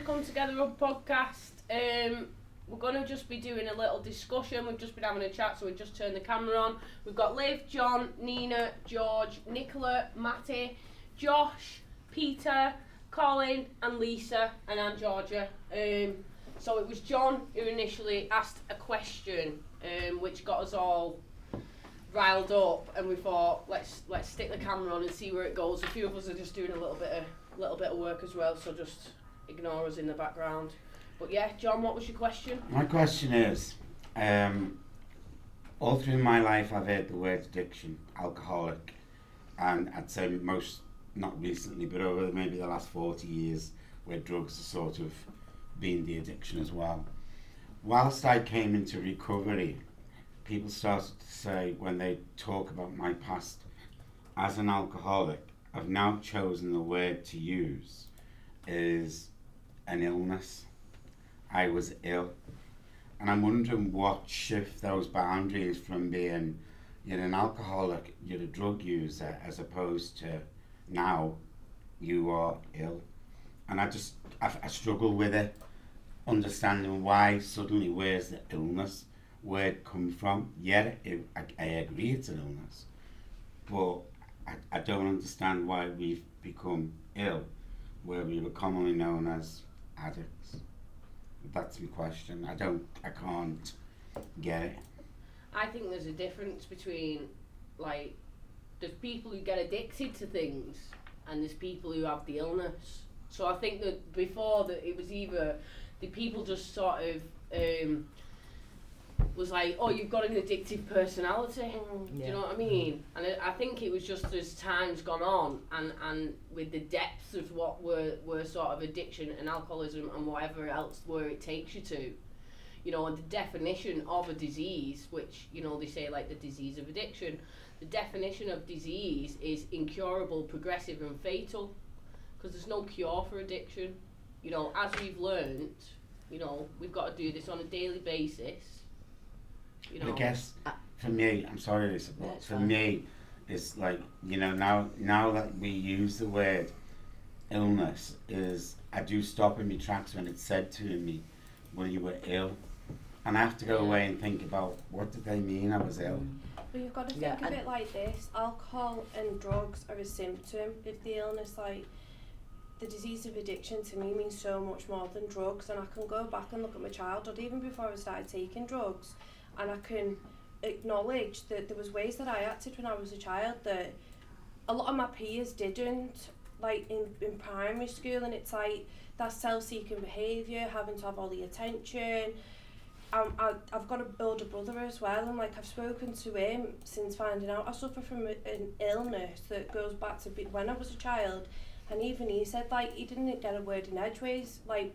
Come Together Up podcast. We're going to just be doing a little discussion. We've just been having a chat, so we've just turned the camera on. We've got Liv, John, Nina, George, Nicola, Matty, Josh, Peter, Colin and Lisa, and I'm Georgia. So it was John who initially asked a question, which got us all riled up, and we thought let's stick the camera on and see where it goes. A few of us are just doing a little bit of work as well, so just ignore us in the background. But yeah, John, what was your question? My question is, all through my life I've heard the word addiction, alcoholic, and I'd say most, not recently, but over maybe the last 40 years, where drugs are sort of been the addiction as well. Whilst I came into recovery, people started to say, when they talk about my past as an alcoholic, I've now chosen the word to use is an illness. I was ill. And I'm wondering what shift those boundaries from being, you're an alcoholic, you're a drug user, as opposed to now you are ill. And I struggle with it, understanding why suddenly where's the illness word come from. Yeah, I agree it's an illness, but I don't understand why we've become ill, where we were commonly known as addicts. That's my question. I can't get it. I think there's a difference between, like, there's people who get addicted to things and there's people who have the illness. So I think that before that it was either the people just sort of was like, oh, you've got an addictive personality. Do you know what I mean? And I think it was just as time's gone on and with the depths of what were sort of addiction and alcoholism and whatever else where it takes you to, you know, and the definition of a disease, which, you know, they say like the disease of addiction, the definition of disease is incurable, progressive and fatal, because there's no cure for addiction. You know, as we've learnt, you know, we've got to do this on a daily basis. You know. I guess for me, I'm sorry Lisa, but for me, it's like, you know, now that we use the word illness, is I do stop in my tracks when it's said to me, well, you were ill. And I have to go away and think about, what did they mean I was ill? Well, you've got to think of it like this. Alcohol and drugs are a symptom of the illness. Like, the disease of addiction to me means so much more than drugs, and I can go back and look at my childhood, even before I started taking drugs, and I can acknowledge that there was ways that I acted when I was a child that a lot of my peers didn't, like in primary school, and it's like that self-seeking behaviour, having to have all the attention. I've got an older brother as well, and like I've spoken to him since finding out I suffer from an illness that goes back to when I was a child, and even he said like he didn't get a word in edgeways. Like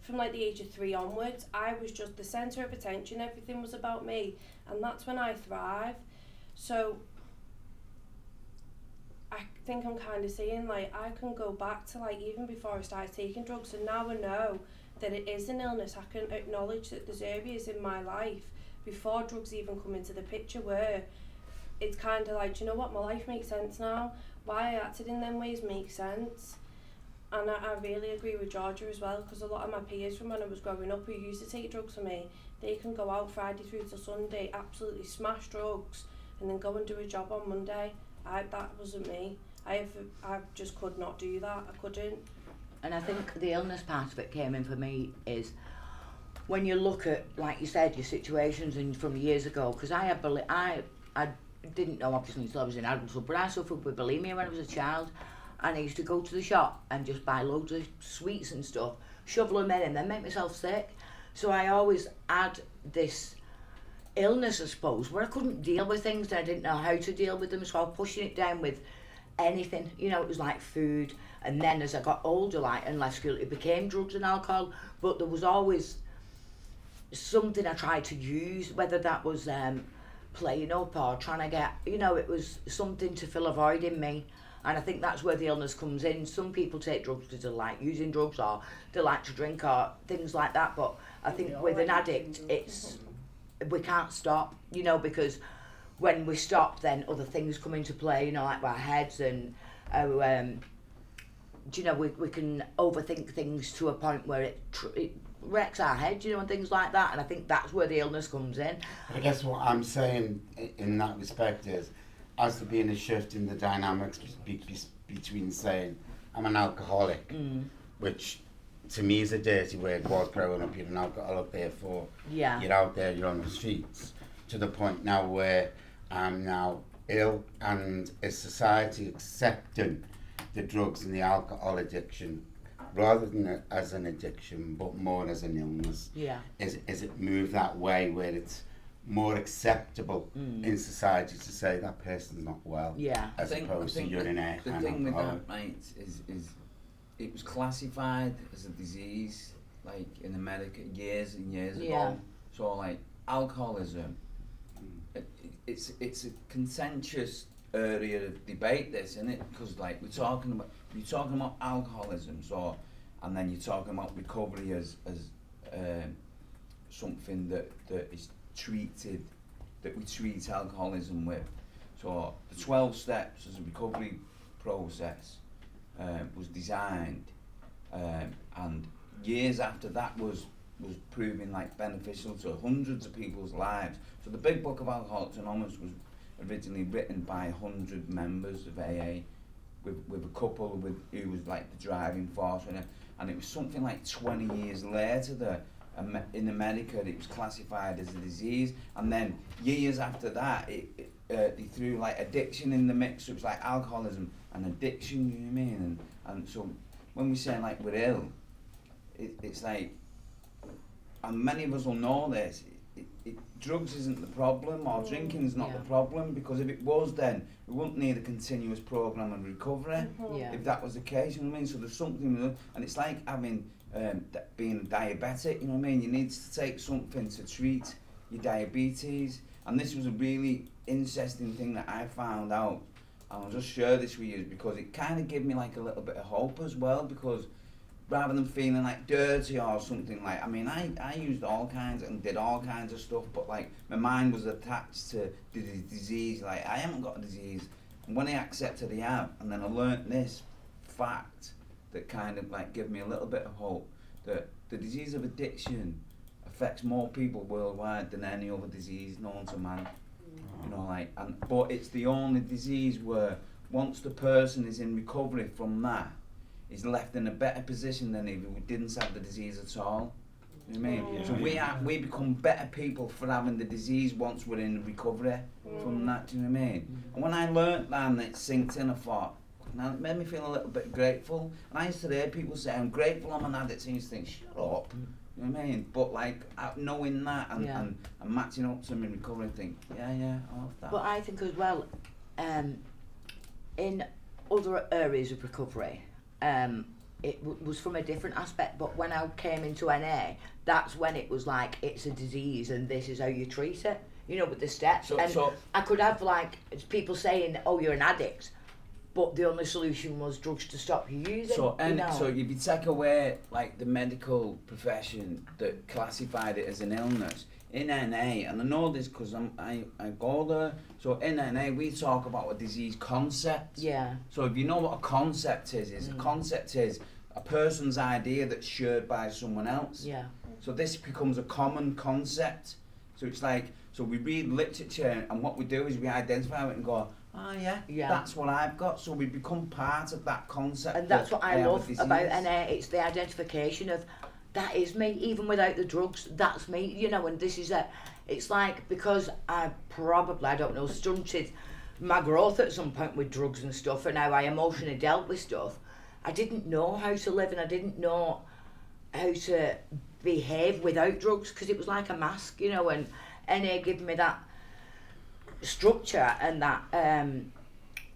from like the age of 3 onwards, I was just the centre of attention, everything was about me, and that's when I thrive. So I think I'm kind of saying like I can go back to like even before I started taking drugs, and now I know that it is an illness. I can acknowledge that there's areas in my life before drugs even come into the picture where it's kind of like, do you know what, my life makes sense now. Why I acted in them ways makes sense. And I really agree with Georgia as well, because a lot of my peers from when I was growing up who used to take drugs from me, they can go out Friday through to Sunday, absolutely smash drugs, and then go and do a job on Monday. That wasn't me. I just could not do that. I couldn't. And I think the illness part of it came in for me is when you look at, like you said, your situations and from years ago, because I didn't know obviously until I was in adulthood, but I suffered with bulimia when I was a child, and I used to go to the shop and just buy loads of sweets and stuff, shovel them in and then make myself sick. So I always had this illness, I suppose, where I couldn't deal with things and I didn't know how to deal with them, so I was pushing it down with anything, you know. It was like food, and then as I got older, like in less school, it became drugs and alcohol, but there was always something I tried to use, whether that was playing up or trying to get, you know, it was something to fill a void in me. And I think that's where the illness comes in. Some people take drugs because they like using drugs or they like to drink or things like that, but I think with an addict, it's we can't stop, you know, because when we stop, then other things come into play, you know, like our heads and our do you know, we can overthink things to a point where it wrecks our head, you know, and things like that. And I think that's where the illness comes in. I guess what I'm saying in that respect is, as there being a shift in the dynamics between saying I'm an alcoholic, which to me is a dirty word, was growing up, you're an alcoholic, therefore you're out there, you're on the streets, to the point now where I'm now ill, and is society accepting the drugs and the alcohol addiction rather than as an addiction but more as an illness? Is it moved that way where it's more acceptable in society to say that person's not well, as opposed to you're in a the thing with that, mate, is it was classified as a disease like in America years and years ago. So like alcoholism, it's a contentious area of debate, this, isn't it? Because like you're talking about alcoholism, so, and then you're talking about recovery as something that is treated, that we treat alcoholism with. So the 12 steps as a recovery process was designed, and years after that was proving like beneficial to hundreds of people's lives. So the Big Book of Alcoholics Anonymous was originally written by 100 members of AA, with a couple who was like the driving force in it, and it was something like 20 years later in America it was classified as a disease, and then years after that they threw like addiction in the mix. So it was like alcoholism and addiction, you know what I mean? And so when we say like we're ill, it's like, and many of us will know this, drugs isn't the problem, or drinking's not the problem, because if it was, then we wouldn't need a continuous programme of recovery if that was the case, you know what I mean? So there's something, and it's like having being a diabetic, you know what I mean? You need to take something to treat your diabetes, and this was a really interesting thing that I found out, and I'll just share this with you because it kind of gave me like a little bit of hope as well, because rather than feeling like dirty or something, like, I mean, I used all kinds and did all kinds of stuff, but like my mind was attached to the disease, like I haven't got a disease. And when I accepted I have, and then I learnt this fact that kind of like gave me a little bit of hope, that the disease of addiction affects more people worldwide than any other disease known to man. You know, like, but it's the only disease where once the person is in recovery from that, is left in a better position than if we didn't have the disease at all. You know what I mean? So we become better people for having the disease once we're in recovery from that. Do you know what I mean? And when I learnt that and it sinked in, I thought, now it made me feel a little bit grateful. And I used to hear people say, "I'm grateful I'm an addict," and I used to think, shut up. You know what I mean? But like knowing that and matching up to them in recovery, I think, I love that. But I think as well, in other areas of recovery, it was from a different aspect, but when I came into NA, that's when it was like, it's a disease and this is how you treat it, you know, with the steps. So I could have like people saying, "Oh, you're an addict," but the only solution was drugs to stop you using. So if you take away like the medical profession that classified it as an illness, in NA, and I know this because I go there, so in NA we talk about a disease concept. So if you know what a concept is a concept is a person's idea that's shared by someone else. So this becomes a common concept. So it's like, so we read literature and what we do is we identify it and go, that's what I've got. So we become part of that concept. And that's what I love about NA, it's the identification of, that is me, even without the drugs, that's me, you know, and this is it's like, because I don't know, stunted my growth at some point with drugs and stuff, and how I emotionally dealt with stuff, I didn't know how to live, and I didn't know how to behave without drugs, because it was like a mask, you know, and NA gave me that structure and that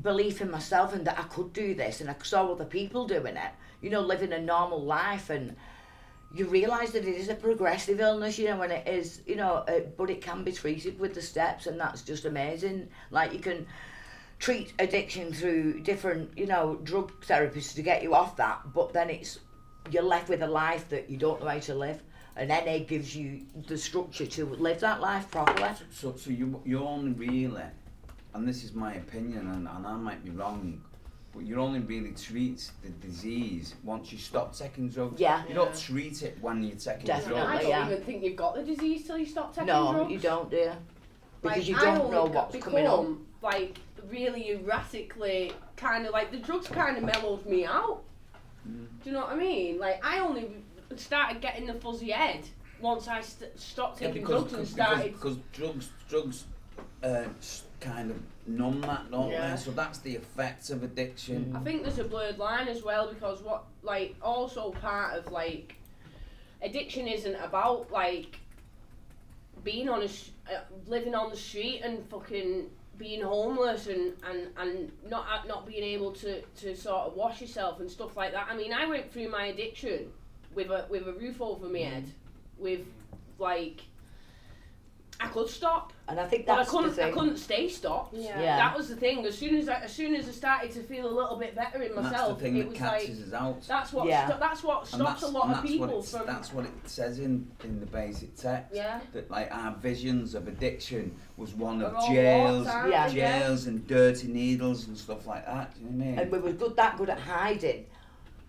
belief in myself, and that I could do this, and I saw other people doing it, you know, living a normal life, and you realise that it is a progressive illness, you know, and it is, you know, but it can be treated with the steps, and that's just amazing. Like, you can treat addiction through different, you know, drug therapies to get you off that, but then you're left with a life that you don't know how to live, and NA gives you the structure to live that life properly. So you only really, and this is my opinion, and I might be wrong, but you only really treat the disease once you stop taking drugs. Yeah. You don't treat it when you're taking Definitely. I drugs. don't Yeah. even think you've got the disease till you stop taking No, drugs. you don't, do you? Because Like, you I don't only know what's coming up. become, like, really erratically, kind of like, the drugs kind of mellowed me out. Mm. Do you know what I mean? Like, I only started getting the fuzzy head once I stopped Yeah, taking because, drugs and because, started. because drugs kind of numb that, don't Yeah. they? So that's the effect of addiction. I think there's a blurred line as well, because what, like, also part of, like, addiction isn't about, like, being on living on the street and fucking being homeless and not being able to sort of wash yourself and stuff like that. I mean, I went through my addiction with a roof over my head, with, like, I could stop, And I think but that's the thing. I couldn't stay stopped. Yeah. Yeah. That was the thing. As soon as I started to feel a little bit better in And that's myself, the thing it that was catches like us out. that's what Yeah. that's what And stops a lot and of people from. That's what it says in the basic text. Yeah. That like our visions of addiction was one of Are all jails, warped, aren't Yeah. they? jails and dirty needles and stuff like that. Do you know what I mean? And we were that good at hiding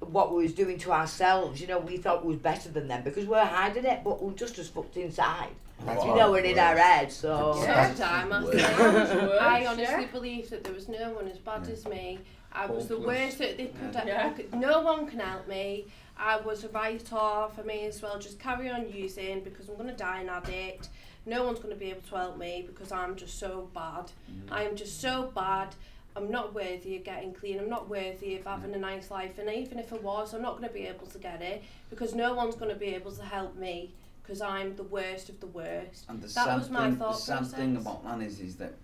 what we was doing to ourselves. You know, we thought we was better than them because we're hiding it, but we're just as fucked inside. That's You know, and in our heads. So Yeah. Sometimes I think. Worse, I honestly yeah. believe that there was no one as bad Yeah. as me. I was the Hopeless. worst that they could. Yeah. No one can help me. I was a write-off. I may as well just carry on using because I'm going to die an addict. No one's going to be able to help me because I'm just so bad. I am just so bad. I'm not worthy of getting clean. I'm not worthy of having a nice life. And even if I was, I'm not going to be able to get it because no one's going to be able to help me because I'm the worst of the worst. And the That sad was my thing, thought the sad process. thing about that is that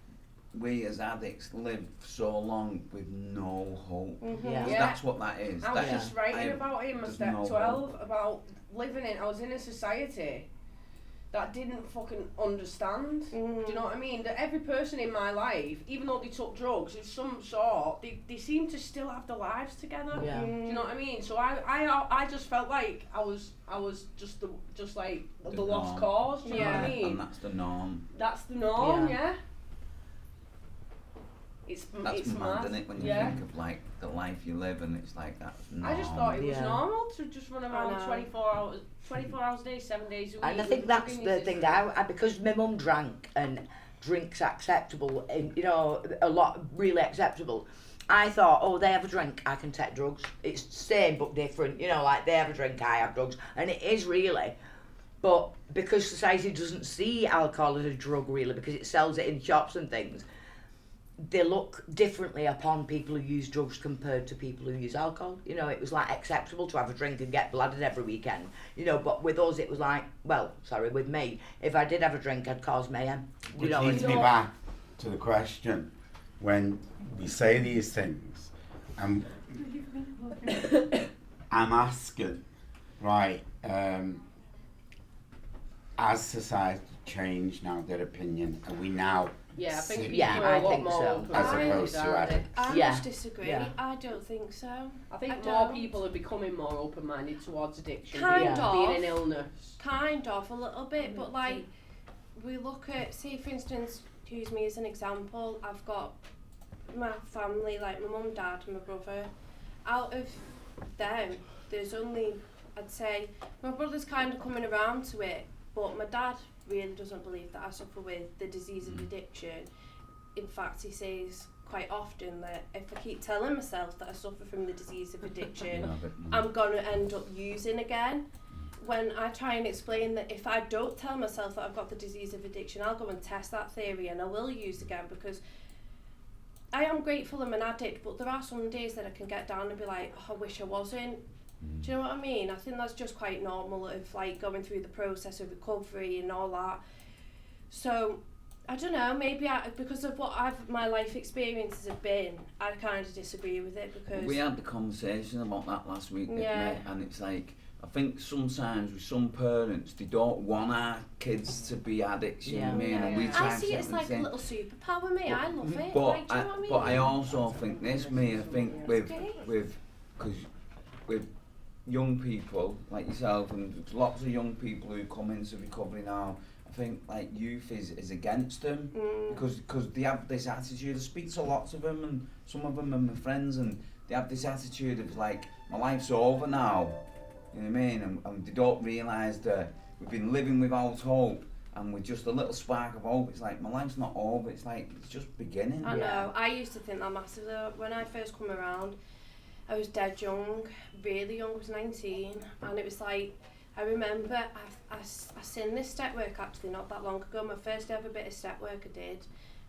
we as addicts live so long with no hope. Yeah. Yeah. That's what that is. I was That- just writing I- about it in my there's step no 12 about living in. I was in a society that didn't fucking understand. Do you know what I mean? That every person in my life, even though they took drugs of some sort, they seem to still have their lives together. Yeah. Do you know what I mean? So I just felt like I was just like the lost norm. cause. Do you know what I Yeah. mean? And that's the norm. That's the norm. Yeah. Yeah. It's That's it's mad, isn't it? When you yeah. think of like the life you live, and it's like that's norm. I just thought it was Yeah. normal to just run around know. 24 hours a day, 7 days a week. And I with think that's fucking the your thing. sister. I because my mum drank and drinks acceptable, and you know, a lot really acceptable. I thought, oh, they have a drink, I can take drugs. It's the same but different, you know, like they have a drink, I have drugs, and it is really. But because society doesn't see alcohol as a drug really, because it sells it in shops and things, they look differently upon people who use drugs compared to people who use alcohol. You know, it was like acceptable to have a drink and get blooded every weekend. You know, but with us it was like, well, sorry, with me, if I did have a drink, I'd cause mayhem. You Which know, leads and- me back to the question, when we say these things, I'm asking, right, has society changed now their opinion? Are we now, Yeah, I think people Yeah, are I a lot think more so. open as I- opposed to aren't they? addicts? I Yeah. must disagree. Yeah. I don't think so. I think I more don't. people are becoming more open-minded towards addiction, Kind being, of. being an illness. Kind of, a little bit, but like, we look at, say for instance, use me as an example, I've got my family, like my mum, dad, and my brother. Out of them, there's only, I'd say, my brother's kind of coming around to it, but my dad really doesn't believe that I suffer with the disease of addiction. In fact, he says quite often that if I keep telling myself that I suffer from the disease of addiction, No, but, I'm going to end up using again. When I try and explain that if I don't tell myself that I've got the disease of addiction, I'll go and test that theory and I will use again, because I am grateful I'm an addict, but there are some days that I can get down and be like, oh, I wish I wasn't. Do you know what I mean? I think that's just quite normal of like going through the process of recovery and all that. So I don't know, maybe because of what my life experiences have been, I kind of disagree with it, because we had the conversation about that last week, didn't Yeah. we? And it's like, I think sometimes with some parents, they don't want our kids to be addicts, you know what I mean? Yeah, And we yeah. try I and see set it as them like a saying- little superpower, me. I love it. But Like, do you know what I mean? I also think this, me, I think with because with young people like yourself, and there's lots of young people who come into recovery now, I think like youth is against them because they have this attitude. I speak to lots of them, and some of them are my friends, and they have this attitude of like, my life's over now. You know what I mean? And they don't realise that we've been living without hope, and with just a little spark of hope, it's like, my life's not over. It's like, it's just beginning. I know. I used to think that massively. When I first come around, I was dead young, really young. I was 19, and it was like, I remember I seen this step work actually not that long ago. My first ever bit of step work I did,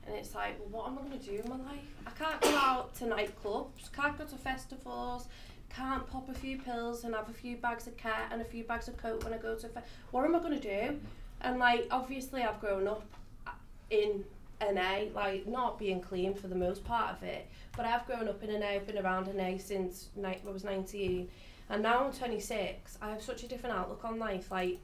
and it's like, well, what am I going to do in my life? I can't go out to nightclubs, can't go to festivals, can't pop a few pills and have a few bags of cat and a few bags of coke when I go to what am I going to do? And like, obviously I've grown up in NA, like not being clean for the most part of it, but I've grown up in NA, I've been around NA since I was 19. And now I'm 26, I have such a different outlook on life. Like,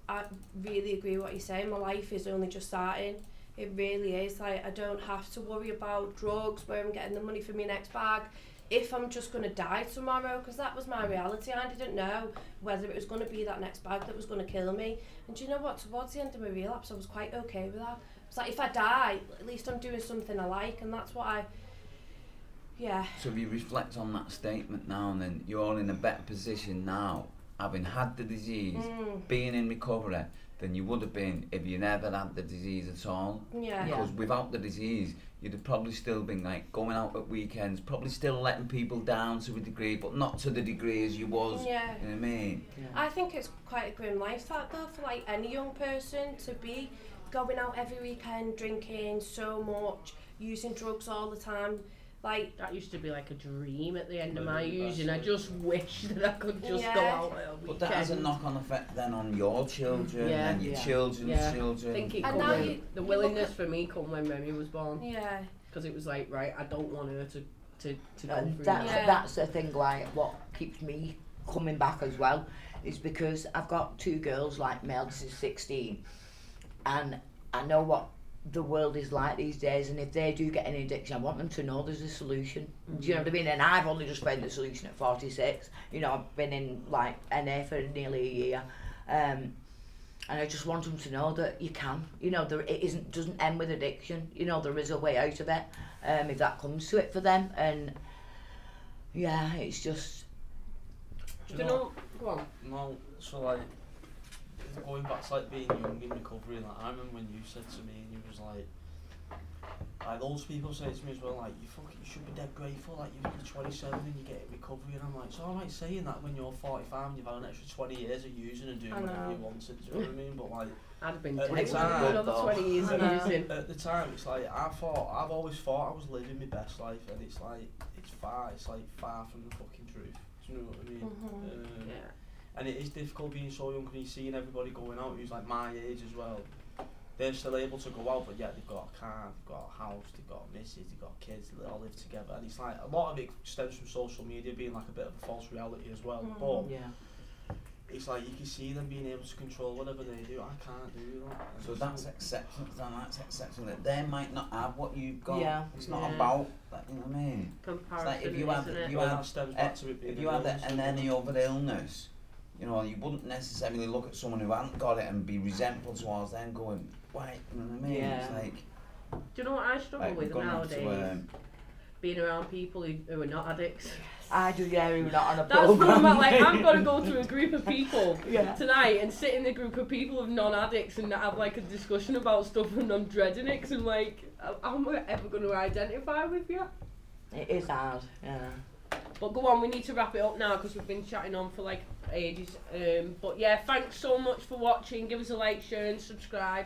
I really agree with what you're saying. My life is only just starting. It really is. Like, I don't have to worry about drugs, where I'm getting the money for my next bag, if I'm just going to die tomorrow, because that was my reality. I didn't know whether it was going to be that next bag that was going to kill me. And do you know what? Towards the end of my relapse, I was quite okay with that. It's like, if I die, at least I'm doing something I like, and that's what yeah. So if you reflect on that statement now, then you're in a better position now, having had the disease, being in recovery, than you would have been if you never had the disease at all. Yeah. Because without the disease, you'd have probably still been like going out at weekends, probably still letting people down to a degree, but not to the degree as you was. Yeah. You know what I mean? Yeah. I think it's quite a grim life that though, for like any young person to be going out every weekend, drinking so much, using drugs all the time. Like, that used to be like a dream at the end of my use, and I just wish that I could just go out at a weekend. But that has a knock-on effect then on your children and your children's children. I think it come the willingness for me come when Remy was born. Yeah. Because it was like, right, I don't want her to go through that's the thing, like, what keeps me coming back as well is because I've got two girls, like my eldest is 16, and I know what the world is like these days, and if they do get an addiction, I want them to know there's a solution. Do you know what I mean? And I've only just found the solution at 46. You know, I've been in like NA for nearly a year, and I just want them to know that you can. You know, doesn't end with addiction. You know, there is a way out of it, if that comes to it for them. And yeah, it's just. Do you know? Go on. No, so like, going back to like being young in recovery, like I remember when you said to me, and you was like those people say to me as well, like, you should be dead grateful, like you're 27 and you get in recovery, and I'm like, it's alright saying that when you're 45 and you've had an extra 20 years of using and doing whatever you wanted, do you know what I mean? But like, I'd have been another 20 years of using. At the time, it's like, I've always thought I was living my best life, and it's like, it's like far from the fucking truth, do you know what I mean? Yeah. And it is difficult being so young, because you're seeing everybody going out who's like my age as well. They're still able to go out, but yet they've got a car, they've got a house, they've got missus, they've got kids, they all live together. And it's like, a lot of it stems from social media being like a bit of a false reality as well. But it's like, you can see them being able to control whatever they do. I can't do that. So that's acceptance, and that's accepting that they might not have what you've got. Yeah. It's not about that, you know what I mean? Comparison, it's like if you had any other illness, you know, you wouldn't necessarily look at someone who hadn't got it and be resentful towards them going, why, you know what I mean? Yeah. It's like, do you know what I struggle with nowadays? Being around people who are not addicts. I do, yeah, we're not on a That's program. what I'm at, like, I'm going to go to a group of people tonight and sit in a group of people of non-addicts and have like a discussion about stuff, and I'm dreading it, because I'm like, how am I ever going to identify with you? It is hard, yeah. But go on, we need to wrap it up now because we've been chatting on for like ages. But yeah, thanks so much for watching. Give us a like, share and subscribe.